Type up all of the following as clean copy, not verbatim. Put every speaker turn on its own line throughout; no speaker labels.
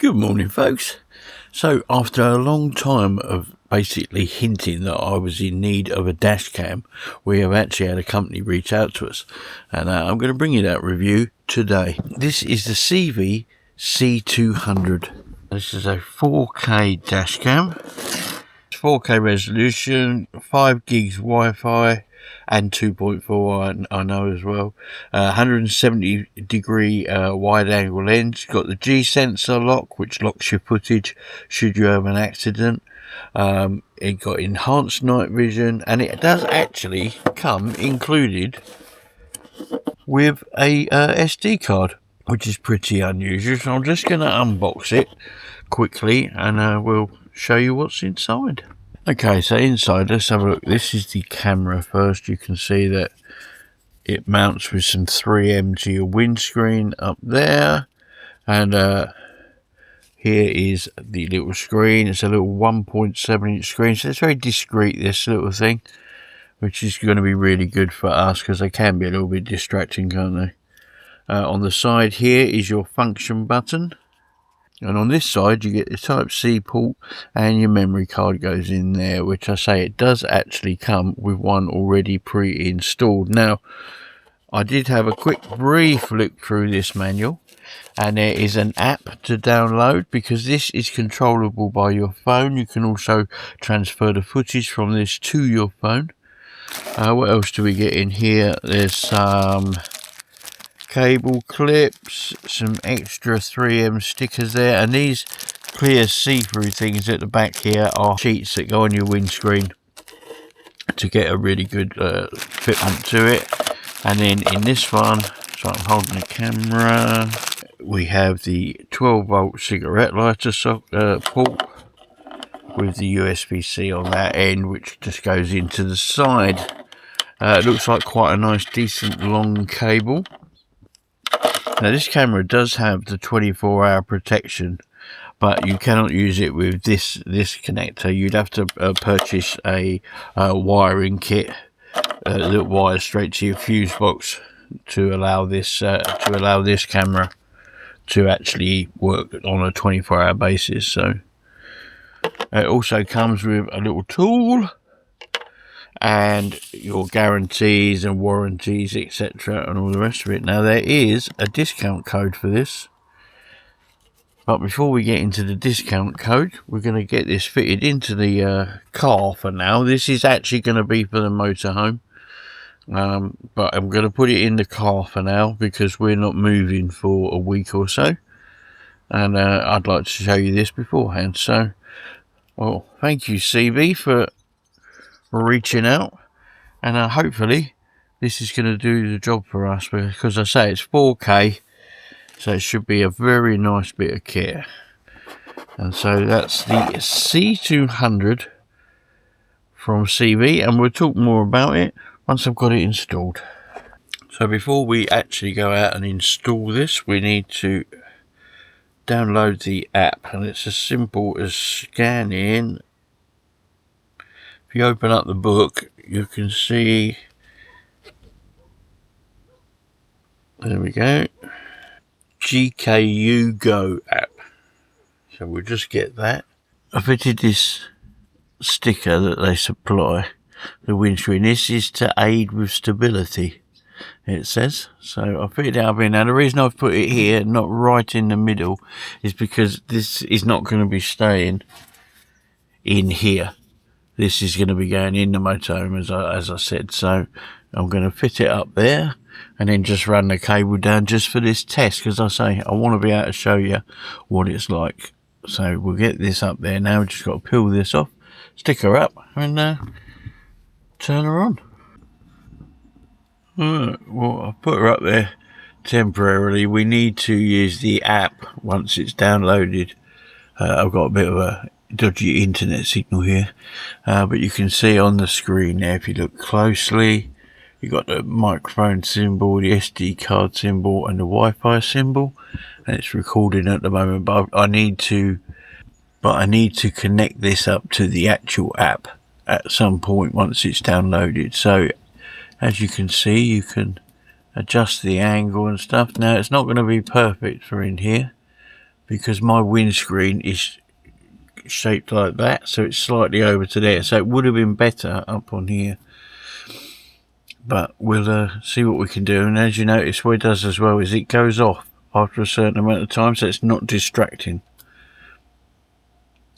Good morning, folks. So after a long time of basically hinting that I was in need of a dash cam, we have actually had a company reach out to us, and I'm going to bring you that review today. This is the CIEVIE C200. This is a 4K dash cam, 4K resolution, 5 gigs Wi-Fi, and 2.4 I know as well. 170 degree wide angle lens. Got the G sensor lock, which locks your footage should you have an accident. It got enhanced night vision, and it does actually come included with a SD card, which is pretty unusual. So I'm just going to unbox it quickly, and we'll show you what's inside. Okay, so inside, let's have a look. This is the camera first. You can see that it mounts with some 3M to your windscreen up there, and here is the little screen. It's a little 1.7 inch screen, so it's very discreet, this little thing, which is going to be really good for us because they can be a little bit distracting, can't they? On the side here is your function button. And on this side, you get the Type-C port, and your memory card goes in there, which I say it does actually come with one already pre-installed. Now, I did have a quick brief look through this manual, and there is an app to download because this is controllable by your phone. You can also transfer the footage from this to your phone. What else do we get in here? There's some cable clips, some extra 3M stickers there, and these clear see-through things at the back here are sheets that go on your windscreen to get a really good fitment to it. And then in this one, so I'm holding the camera, we have the 12-volt cigarette lighter port with the USB-C on that end, which just goes into the side. It looks like quite a nice decent long cable. Now this camera does have the 24-hour protection, but you cannot use it with this connector. You'd have to purchase a wiring kit that wires straight to your fuse box to allow this camera to actually work on a 24-hour basis. So it also comes with a little tool and your guarantees and warranties, etc., and all the rest of it. Now there is a discount code for this, but before we get into the discount code, we're going to get this fitted into the car for now. This is actually going to be for the motorhome, but I'm going to put it in the car for now because we're not moving for a week or so, and I'd like to show you this beforehand. So, well, thank you CIEVIE for reaching out, and hopefully this is going to do the job for us, because I say it's 4K, so it should be a very nice bit of kit. And so that's the C200 from CIEVIE, and we'll talk more about it once I've got it installed. So before we actually go out and install this, we need to download the app, and it's as simple as scanning. If you open up the book, you can see, there we go, GKU Go app. So we'll just get that. I fitted this sticker that they supply the windscreen. This is to aid with stability, it says. So I fitted it up in. Now the reason I've put it here, not right in the middle, is because this is not going to be staying in here. This is going to be going in the motorhome, as I said. So I'm going to fit it up there and then just run the cable down just for this test, because I say I want to be able to show you what it's like. So we'll get this up there now. We've just got to peel this off, stick her up, and turn her on. Well, I've put her up there temporarily. We need to use the app once it's downloaded. I've got a bit of a dodgy internet signal here, but you can see on the screen there, if you look closely, you've got the microphone symbol, the SD card symbol, and the Wi-Fi symbol, and it's recording at the moment. But I need to connect this up to the actual app at some point once it's downloaded. So as you can see, you can adjust the angle and stuff. Now it's not going to be perfect for in here, because my windscreen is shaped like that, so it's slightly over to there, so it would have been better up on here, but we'll see what we can do. And as you notice, what it does as well is it goes off after a certain amount of time, so it's not distracting,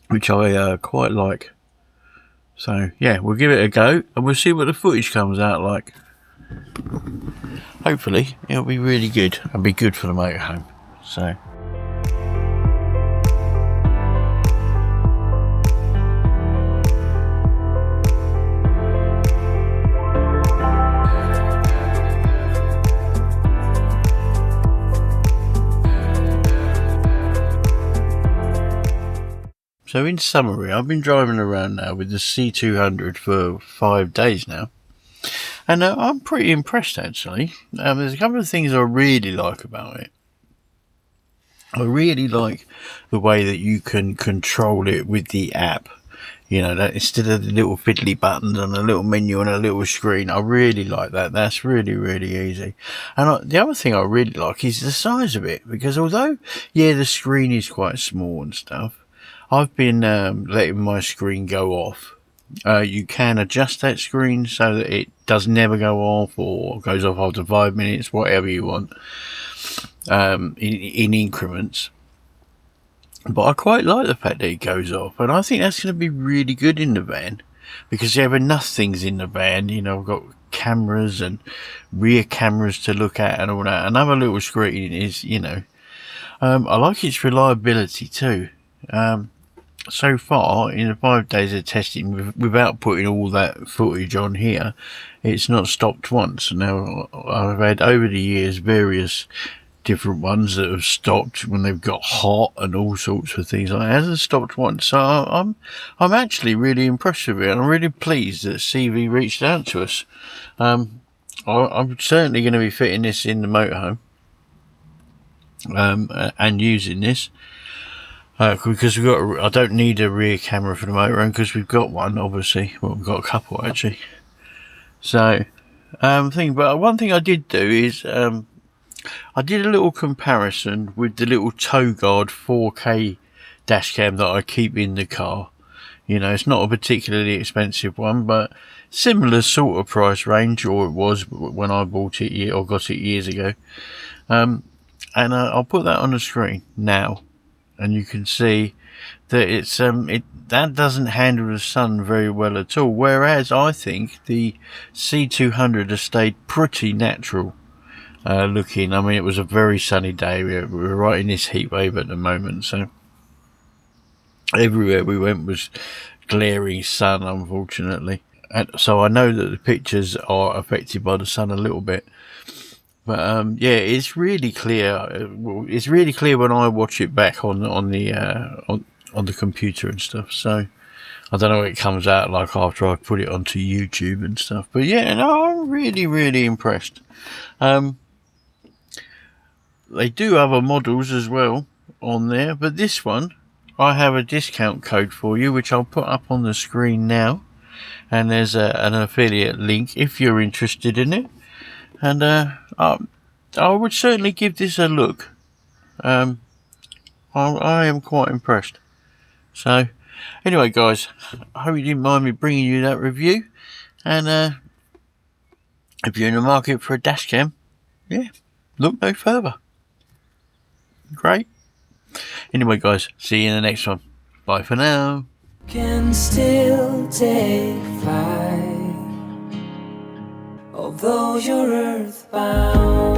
which I quite like. So yeah, we'll give it a go and we'll see what the footage comes out like. Hopefully it'll be really good and be good for the motorhome. So So in summary, I've been driving around now with the C200 for 5 days now, and I'm pretty impressed actually. There's a couple of things I really like about it. I really like the way that you can control it with the app. You know, that instead of the little fiddly buttons on a little menu on a little screen, I really like that. That's really, really easy. And the other thing I really like is the size of it, because although, yeah, the screen is quite small and stuff, I've been letting my screen go off. You can adjust that screen so that it does never go off or goes off after 5 minutes, whatever you want, in increments. But I quite like the fact that it goes off, and I think that's going to be really good in the van, because you have enough things in the van. You know, I've got cameras and rear cameras to look at and all that. Another little screen is, you know, I like its reliability too. So far, in the 5 days of testing, without putting all that footage on here, it's not stopped once. Now, I've had over the years various different ones that have stopped when they've got hot and all sorts of things like that. It hasn't stopped once, so I'm actually really impressed with it, and I'm really pleased that CIEVIE reached out to us. I'm certainly going to be fitting this in the motorhome and using this. Because I don't need a rear camera for the motorhome, because we've got one, obviously. Well, we've got a couple actually. So, but one thing I did do is I did a little comparison with the little tow guard 4K dashcam that I keep in the car. You know, it's not a particularly expensive one, but similar sort of price range, or it was when I bought it or got it years ago. And I'll put that on the screen now. And you can see that it's that doesn't handle the sun very well at all. Whereas I think the C200 has stayed pretty natural looking. I mean, it was a very sunny day. We're right in this heat wave at the moment, so everywhere we went was glaring sun, unfortunately. And so I know that the pictures are affected by the sun a little bit. But yeah, it's really clear. It's really clear when I watch it back on the computer and stuff. So I don't know what it comes out like after I put it onto YouTube and stuff. But yeah, no, I'm really, really impressed. They do other models as well on there, but this one I have a discount code for you, which I'll put up on the screen now. And there's an affiliate link if you're interested in it. And I would certainly give this a look. I am quite impressed. So, anyway, guys, I hope you didn't mind me bringing you that review. And if you're in the market for a dashcam, yeah, look no further. Great. Anyway, guys, see you in the next one. Bye for now.
Can still take flight, although you're earthbound.